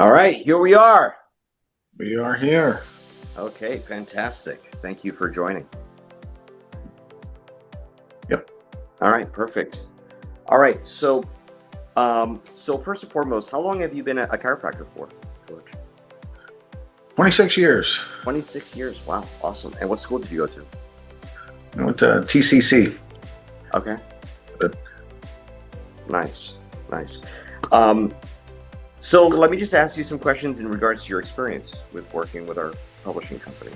All right, here we are. We are here. Okay, fantastic. Thank you for joining. Yep. All right, perfect. All right, so first and foremost, how long have you been a chiropractor for, George? 26 years. 26 years. Wow, awesome. And what school did you go to? I went to TCC. Okay. But Nice, nice. So let me just ask you some questions in regards to your experience with working with our publishing company.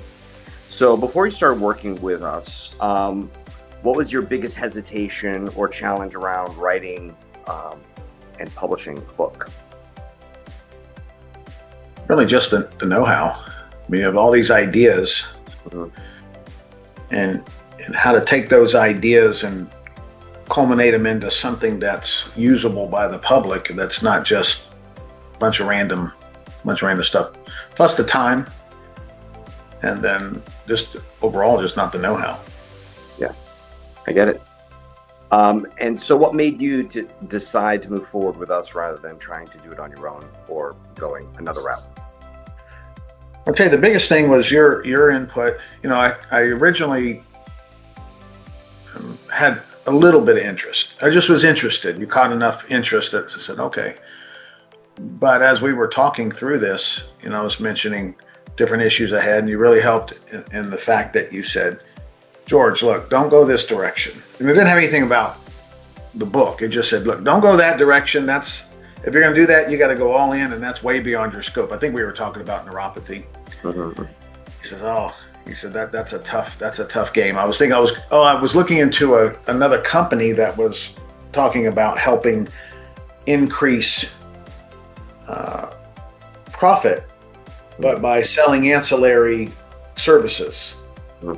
So before you started working with us, what was your biggest hesitation or challenge around writing and publishing a book? really just the know-how. I mean, you have all these ideas Mhm. and how to take those ideas and culminate them into something that's usable by the public. That's not just a bunch of random stuff. Plus the time, and then just overall, just not the know-how. Yeah, I get it. And so what made you to decide to move forward with us rather than trying to do it on your own or going another route? I'll tell you, the biggest thing was your input. You know, I originally had a little bit of interest. I just was interested. You caught enough interest that I said, okay. But as we were talking through this, you know, I was mentioning different issues I had, and you really helped in the fact that you said, George, look, don't go this direction. And it didn't have anything about the book. It just said, look, don't go that direction. If you're going to do that, you got to go all in, and that's way beyond your scope. I think we were talking about neuropathy. Mm-hmm. He says, that's a tough game. I was looking into another company that was talking about helping increase profit, but by selling ancillary services.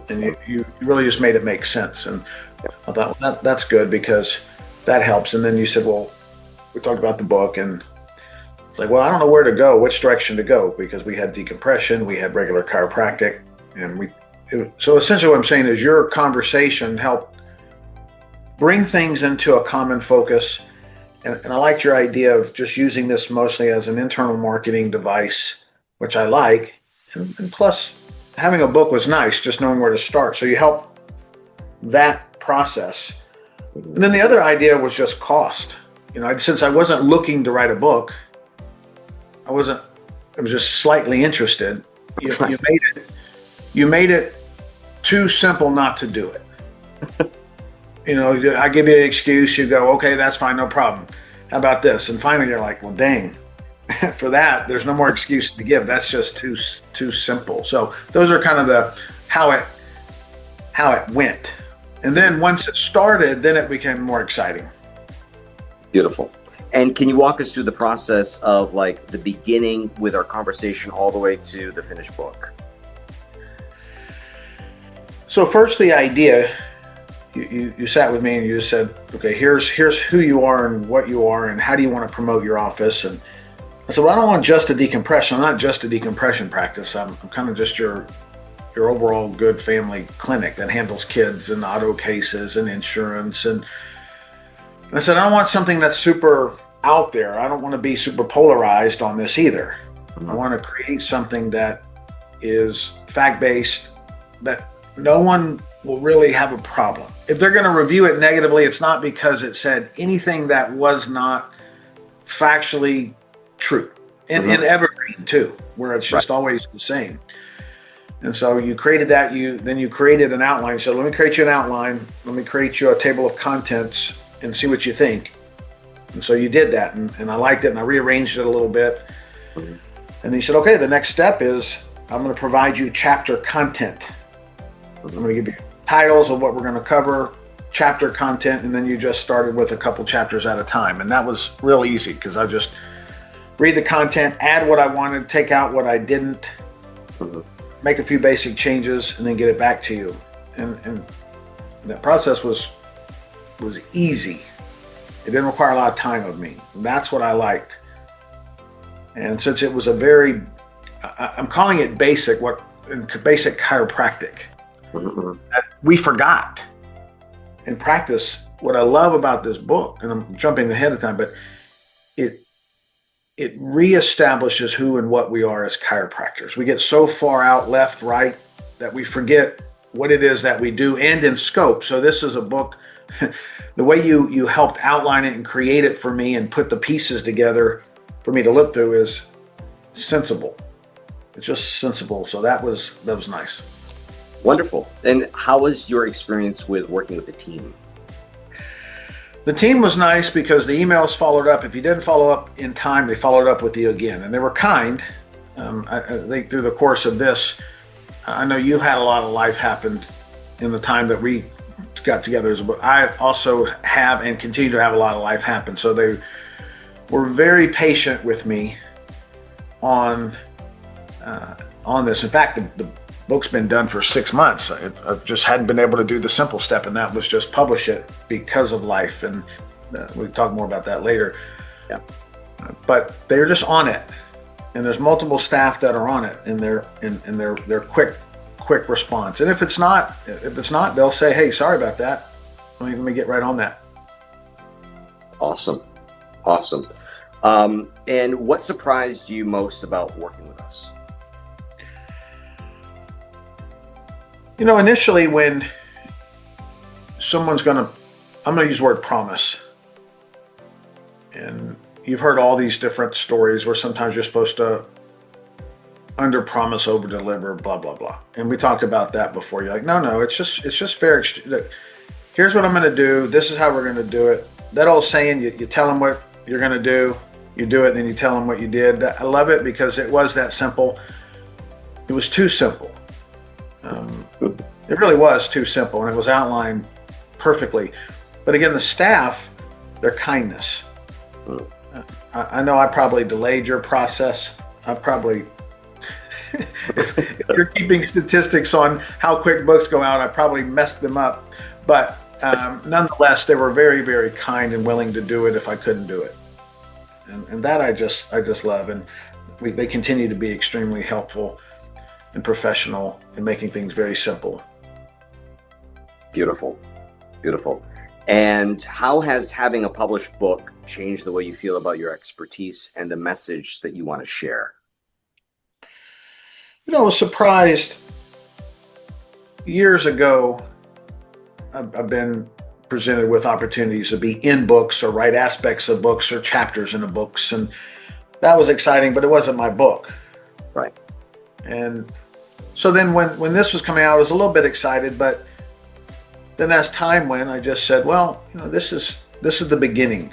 And you really just made it make sense. And I thought, well, that's good because that helps. And then you said, well, we talked about the book, and it's like, well, I don't know where to go, which direction to go, because we had decompression, we had regular chiropractic, and so essentially what I'm saying is your conversation helped bring things into a common focus. And I liked your idea of just using this mostly as an internal marketing device, which I like. And plus, having a book was nice, just knowing where to start. So you help that process. And then the other idea was just cost. You know, since I wasn't looking to write a book, I was just slightly interested. You made it too simple not to do it. You know, I give you an excuse, you go, okay, that's fine, no problem. How about this? And finally you're like, well, dang, for that, there's no more excuse to give. That's just too simple. So those are kind of how it went. And then once it started, then it became more exciting. Beautiful. And can you walk us through the process of like the beginning with our conversation all the way to the finished book? So first, the idea, you sat with me and you just said, okay, here's who you are and what you are and how do you want to promote your office. And I said, well, I don't want just a decompression. I'm not just a decompression practice. I'm kind of just your overall good family clinic that handles kids and auto cases and insurance. And I said, I don't want something that's super out there. I don't want to be super polarized on this either. I want to create something that is fact-based, that no one will really have a problem. If they're going to review it negatively, it's not because it said anything that was not factually true. And in Evergreen too, where it's just always the same. And so you created that, then you created an outline. So let me create you an outline. Let me create you a table of contents and see what you think. And so you did that, and I liked it, and I rearranged it a little bit. And then you said, okay, the next step is I'm going to provide you chapter content. I'm going to give you titles of what we're going to cover, chapter content, and then you just started with a couple chapters at a time. And that was real easy because I just read the content, add what I wanted, take out what I didn't, make a few basic changes, and then get it back to you. And that process was easy. It didn't require a lot of time of me. That's what I liked. And since it was I'm calling it basic chiropractic. We forgot in practice. What I love about this book, and I'm jumping ahead of time, but it reestablishes who and what we are as chiropractors. We get so far out left, right, that we forget what it is that we do and in scope. So this is a book, the way you helped outline it and create it for me and put the pieces together for me to look through is sensible. It's just sensible. So that was nice. Wonderful. And how was your experience with working with the team? The team was nice because the emails followed up. If you didn't follow up in time, they followed up with you again. And they were kind. I think through the course of this, I know you had a lot of life happen in the time that we got together. But I also have and continue to have a lot of life happen. So they were very patient with me on this. In fact, the book's been done for 6 months. I've just hadn't been able to do the simple step, and that was just publish it because of life. And we'll talk more about that later. Yeah. But they're just on it, and there's multiple staff that are on it, and they're quick response. And if it's not, they'll say, "Hey, sorry about that. Let me get right on that." Awesome. And what surprised you most about working with us? Initially when someone's I'm going to use the word promise. And you've heard all these different stories where sometimes you're supposed to under promise, over deliver, blah, blah, blah. And we talked about that before. You're like, no, it's just fair. Here's what I'm going to do. This is how we're going to do it. That old saying, you tell them what you're going to do, you do it, then you tell them what you did. I love it because it was that simple. It was too simple. It really was too simple, and it was outlined perfectly. But again, the staff, their kindness. I know I probably delayed your process. If you're keeping statistics on how quick books go out, I probably messed them up. But nonetheless, they were very, very kind and willing to do it if I couldn't do it. And that I just love. And they continue to be extremely helpful and professional in making things very simple. Beautiful. And how has having a published book changed the way you feel about your expertise and the message that you want to share? I was surprised. Years ago, I've been presented with opportunities to be in books or write aspects of books or chapters in the books. And that was exciting, but it wasn't my book. Right. And so then when this was coming out, I was a little bit excited, but then as time went, I just said, well, this is the beginning.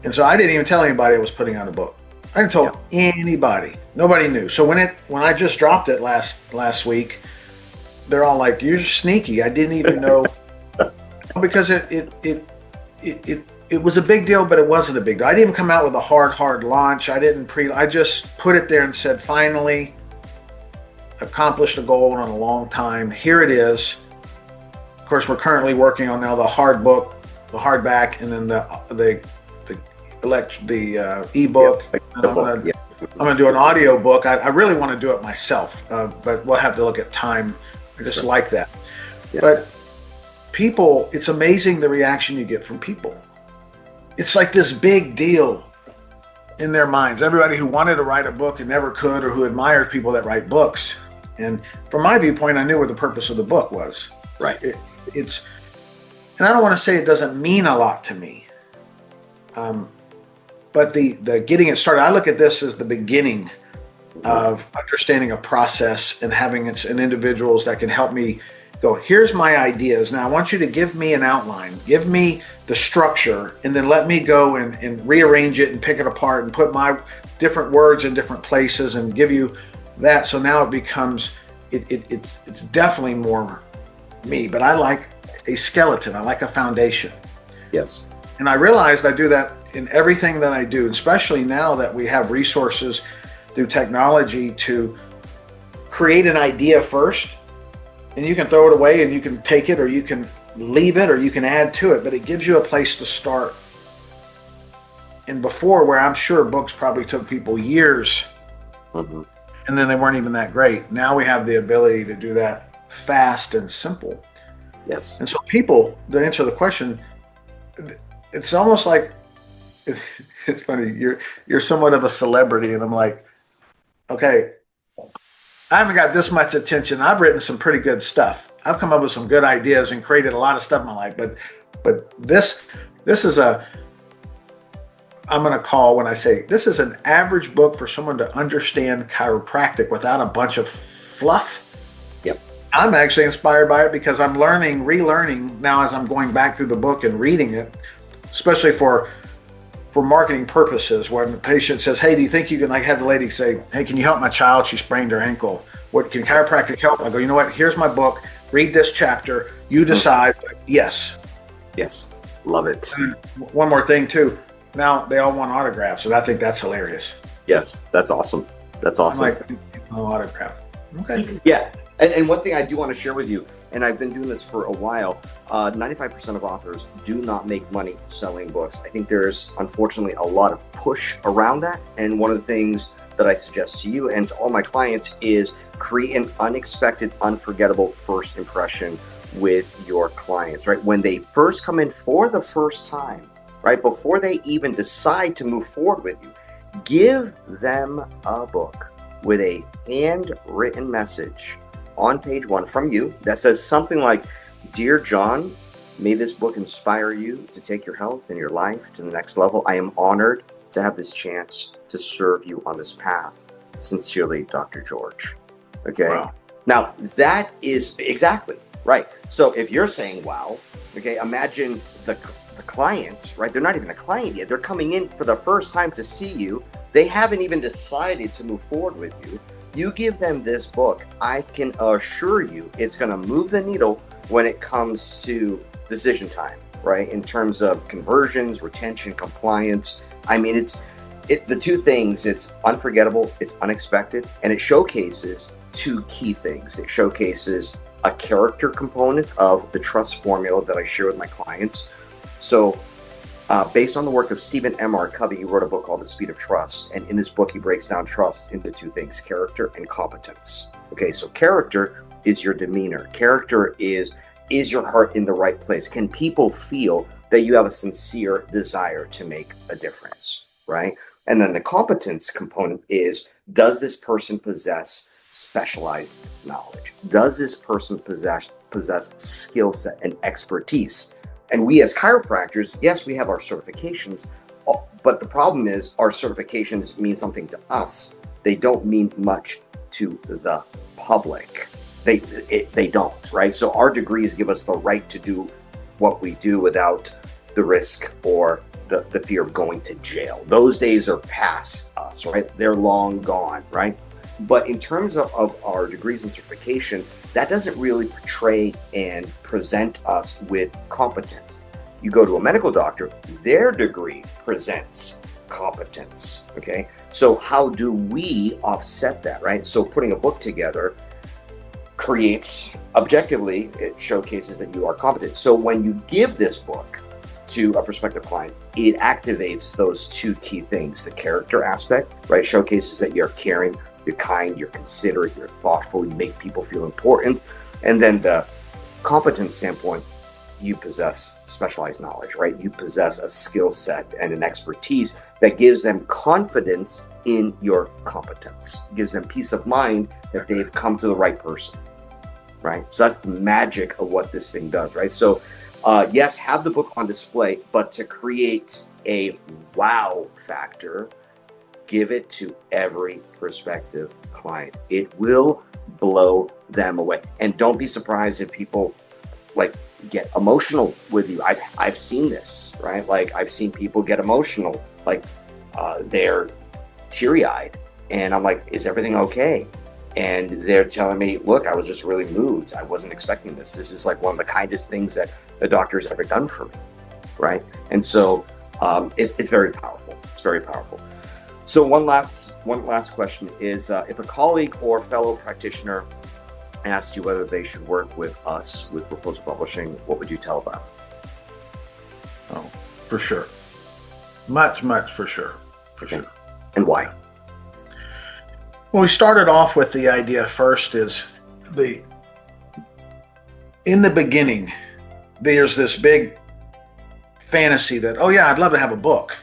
And so I didn't even tell anybody I was putting out a book. I didn't tell anybody. Nobody knew. So when I just dropped it last week, they're all like, "You're sneaky." I didn't even know because it was a big deal, but it wasn't a big deal. I didn't even come out with a hard launch. I just put it there and said, finally, accomplished a goal in a long time. Here it is. Of course, we're currently working on now the hard book, the hardback, and then the ebook. And I'm going to do an audio book. I really want to do it myself, but we'll have to look at time. I just like that. Yeah. But people, it's amazing the reaction you get from people. It's like this big deal in their minds. Everybody who wanted to write a book and never could, or who admires people that write books. And from my viewpoint, I knew what the purpose of the book was. Right. And I don't want to say it doesn't mean a lot to me. But the getting it started, I look at this as the beginning of understanding a process and having individuals that can help me go, here's my ideas. Now I want you to give me an outline, give me the structure, and then let me go and rearrange it and pick it apart and put my different words in different places and give you that. So now it becomes, it's definitely more me, but I like a skeleton. I like a foundation. Yes. And I realized I do that in everything that I do, especially now that we have resources through technology to create an idea first, and you can throw it away and you can take it, or you can leave it, or you can add to it, but it gives you a place to start. And before, where I'm sure books probably took people years, and then they weren't even that great. Now we have the ability to do that fast and simple. Yes. And so people, to answer the question, it's almost like It's funny. You're somewhat of a celebrity, and I'm like, okay, I haven't got this much attention. I've written some pretty good stuff. I've come up with some good ideas and created a lot of stuff in my life. But this is a I'm going to call when I say this is an average book for someone to understand chiropractic without a bunch of fluff. Yep. I'm actually inspired by it because I'm relearning now as I'm going back through the book and reading it, especially for marketing purposes. When the patient says, "Hey, do you think you can," like, have the lady say, "Hey, can you help my child? She sprained her ankle. What can chiropractic help?" I go, "You know what? Here's my book. Read this chapter. You decide." Yes. Yes. Love it. And one more thing too. Now they all want autographs, and I think that's hilarious. Yes. That's awesome. That's awesome. I'm like, no autograph. Okay. Yeah. And one thing I do want to share with you, and I've been doing this for a while, 95% of authors do not make money selling books. I think there's, unfortunately, a lot of push around that. And one of the things that I suggest to you and to all my clients is create an unexpected, unforgettable first impression with your clients, right? When they first come in for the first time, right? Before they even decide to move forward with you, give them a book with a handwritten message on page 1 from you that says something like, "Dear John, may this book inspire you to take your health and your life to the next level. I am honored to have this chance to serve you on this path. Sincerely, Dr. George." Okay. Wow. Now that is exactly right. So if you're saying, wow, okay, imagine the client, right? They're not even a client yet. They're coming in for the first time to see you. They haven't even decided to move forward with you. You give them this book, I can assure you it's going to move the needle when it comes to decision time, right? In terms of conversions, retention, compliance. I mean, the two things, it's unforgettable, it's unexpected, and it showcases two key things. It showcases a character component of the trust formula that I share with my clients. So based on the work of Stephen M. R. Covey, he wrote a book called The Speed of Trust. And in this book, he breaks down trust into two things, character and competence. Okay, so character is your demeanor. Character is your heart in the right place? Can people feel that you have a sincere desire to make a difference, right? And then the competence component is, does this person possess specialized knowledge? Does this person possess skill set and expertise? And we as chiropractors, yes, we have our certifications, but the problem is our certifications mean something to us. They don't mean much to the public. They don't, right? So our degrees give us the right to do what we do without the risk or the fear of going to jail. Those days are past us, right? They're long gone, right? But in terms of our degrees and certifications, that doesn't really portray and present us with competence. You go to a medical doctor, their degree presents competence, okay? So how do we offset that, right? So putting a book together creates, objectively, it showcases that you are competent. So when you give this book to a prospective client, it activates those two key things. The character aspect, right? Showcases that you're caring, you're kind, you're considerate, you're thoughtful, you make people feel important. And then the competence standpoint, you possess specialized knowledge, right? You possess a skill set and an expertise that gives them confidence in your competence, gives them peace of mind that they've come to the right person, right? So that's the magic of what this thing does, right? So yes, have the book on display, but to create a wow factor, give it to every prospective client. It will blow them away. And don't be surprised if people like get emotional with you. I've seen this, right? Like I've seen people get emotional, like they're teary-eyed, and I'm like, is everything okay? And they're telling me, look, I was just really moved. I wasn't expecting this. This is like one of the kindest things that the doctor's ever done for me, right? And so it's very powerful. It's very powerful. So one last question is, if a colleague or fellow practitioner asked you whether they should work with us, with Raposo Publishing, what would you tell them? Oh, for sure. Much for sure. For Okay. sure. And why? Well, we started off with the idea first is in the beginning, there's this big fantasy that, oh yeah, I'd love to have a book.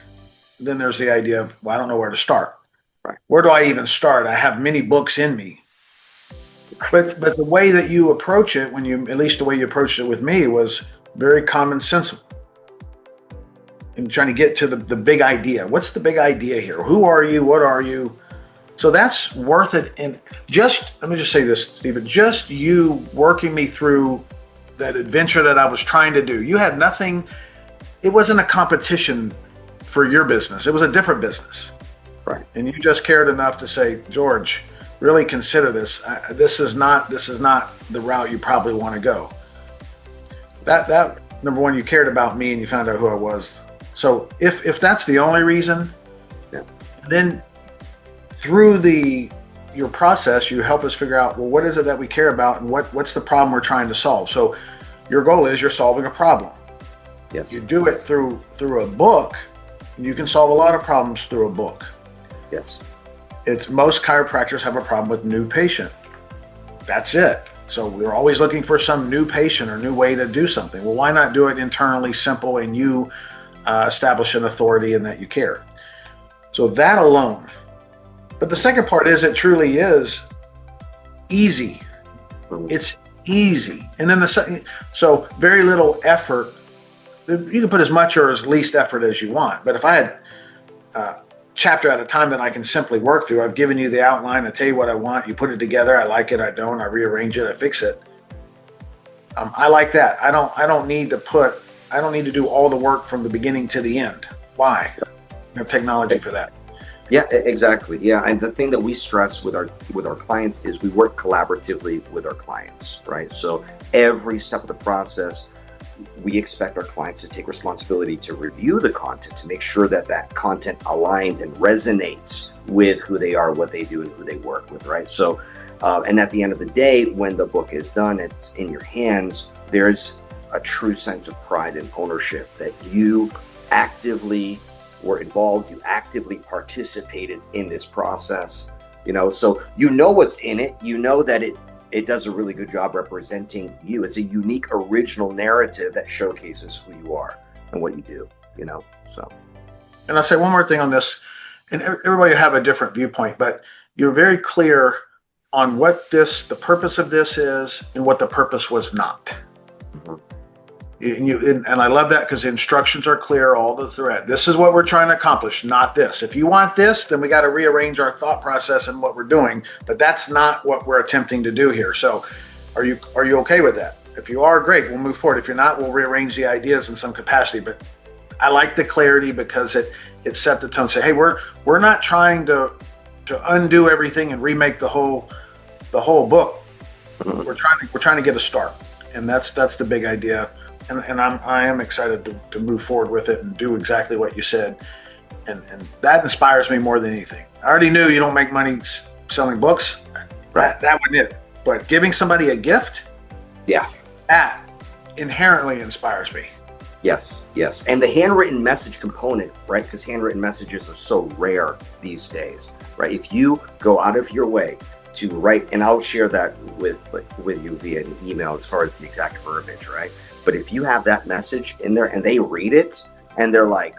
then there's the idea of, well, I don't know where to start. Right. Where do I even start? I have many books in me. But the way that you approach it, at least the way you approached it with me, was very common sensible. And trying to get to the big idea. What's the big idea here? Who are you? What are you? So that's worth it. And let me just say this, Stephen, just you working me through that adventure that I was trying to do. You had nothing, it wasn't a competition for your business. It was a different business. Right. And you just cared enough to say, George, really consider this. This is not the route you probably want to go. That number one, you cared about me and you found out who I was. So if that's the only reason, yeah. Then through your process, you help us figure out, well, what is it that we care about and what's the problem we're trying to solve? So your goal is you're solving a problem. Yes. You do it through a book, and you can solve a lot of problems through a book. Yes. Most chiropractors have a problem with new patient. That's it. So we're always looking for some new patient or new way to do something. Well, why not do it internally, simple, and you establish an authority and that you care? So that alone. But the second part is it truly is easy. It's easy. And then so very little effort. You can put as much or as least effort as you want. But if I had chapter at a time that I can simply work through. I've given you the outline. I tell you what I want. You put it together. I like it. I don't. I rearrange it. I fix it. I like that. I don't need to do all the work from the beginning to the end. Why? You have technology for that. Yeah, exactly. Yeah, and the thing that we stress with our clients is we work collaboratively with our clients, right? So every step of the process, we expect our clients to take responsibility to review the content, to make sure that that content aligns and resonates with who they are, what they do, and who they work with, right? So, and at the end of the day, when the book is done, it's in your hands, there's a true sense of pride and ownership that you actively were involved, you actively participated in this process, so what's in it, that it does a really good job representing you. It's a unique, original narrative that showcases who you are and what you do, so. And I'll say one more thing on this, and everybody will have a different viewpoint, but you're very clear on what the purpose of this is and what the purpose was not. Mm-hmm. And I love that because the instructions are clear all the thread. This is what we're trying to accomplish, not this. If you want this, then we got to rearrange our thought process and what we're doing. But that's not what we're attempting to do here. So are you okay with that? If you are, great, we'll move forward. If you're not, we'll rearrange the ideas in some capacity. But I like the clarity because it set the tone. Say, hey, we're not trying to undo everything and remake the whole book. Mm-hmm. We're trying to get a start. And that's the big idea. And I am excited to move forward with it and do exactly what you said. And that inspires me more than anything. I already knew you don't make money selling books. Right. That wasn't it. But giving somebody a gift, yeah, that inherently inspires me. Yes. And the handwritten message component, right? Because handwritten messages are so rare these days, right? If you go out of your way to write, and I'll share that with you via an email as far as the exact verbiage, right? But if you have that message in there and they read it and they're like,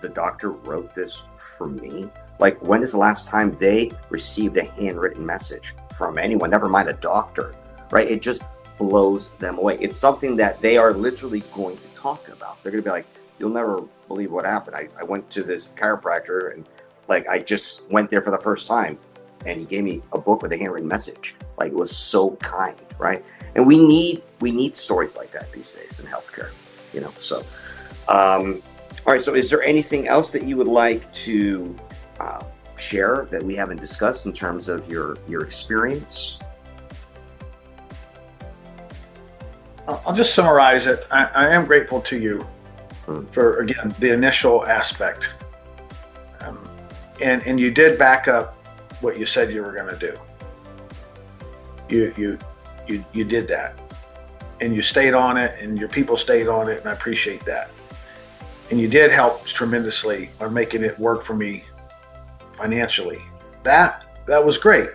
the doctor wrote this for me. Like, when is the last time they received a handwritten message from anyone, never mind a doctor, right? It just blows them away. It's something that they are literally going to talk about. They're going to be like, you'll never believe what happened. I went to this chiropractor and I just went there for the first time and he gave me a book with a handwritten message. It was so kind, right? And we need stories like that these days in healthcare, so. All right, so is there anything else that you would like to share that we haven't discussed in terms of your experience? I'll just summarize it. I am grateful to you for, again, the initial aspect. And you did back up what you said you were going to do. You did that, and you stayed on it, and your people stayed on it, and I appreciate that. And you did help tremendously on making it work for me financially. That was great.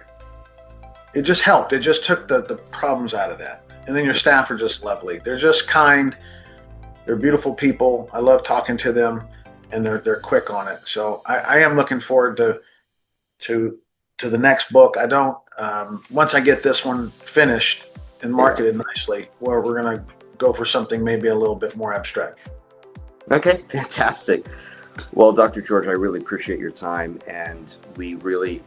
It just helped. It just took the problems out of that. And then your staff are just lovely. They're just kind. They're beautiful people. I love talking to them. and they're quick on it. So I am looking forward to the next book. I don't once I get this one finished and marketed nicely, where we're gonna go for something maybe a little bit more abstract. Okay, fantastic. Well, Dr. George, I really appreciate your time, and we really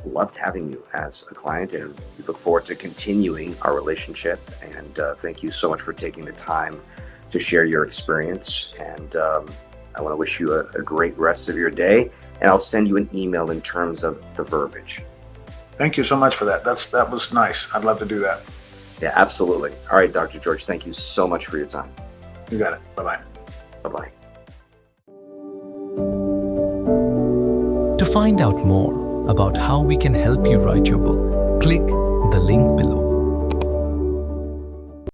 loved having you as a client, and we look forward to continuing our relationship. And thank you so much for taking the time to share your experience. And I want to wish you a great rest of your day, and I'll send you an email in terms of the verbiage. Thank you so much for that. That was nice. I'd love to do that. Yeah, absolutely. All right, Dr. George, thank you so much for your time. You got it. Bye-bye. Bye-bye. To find out more about how we can help you write your book, click the link below.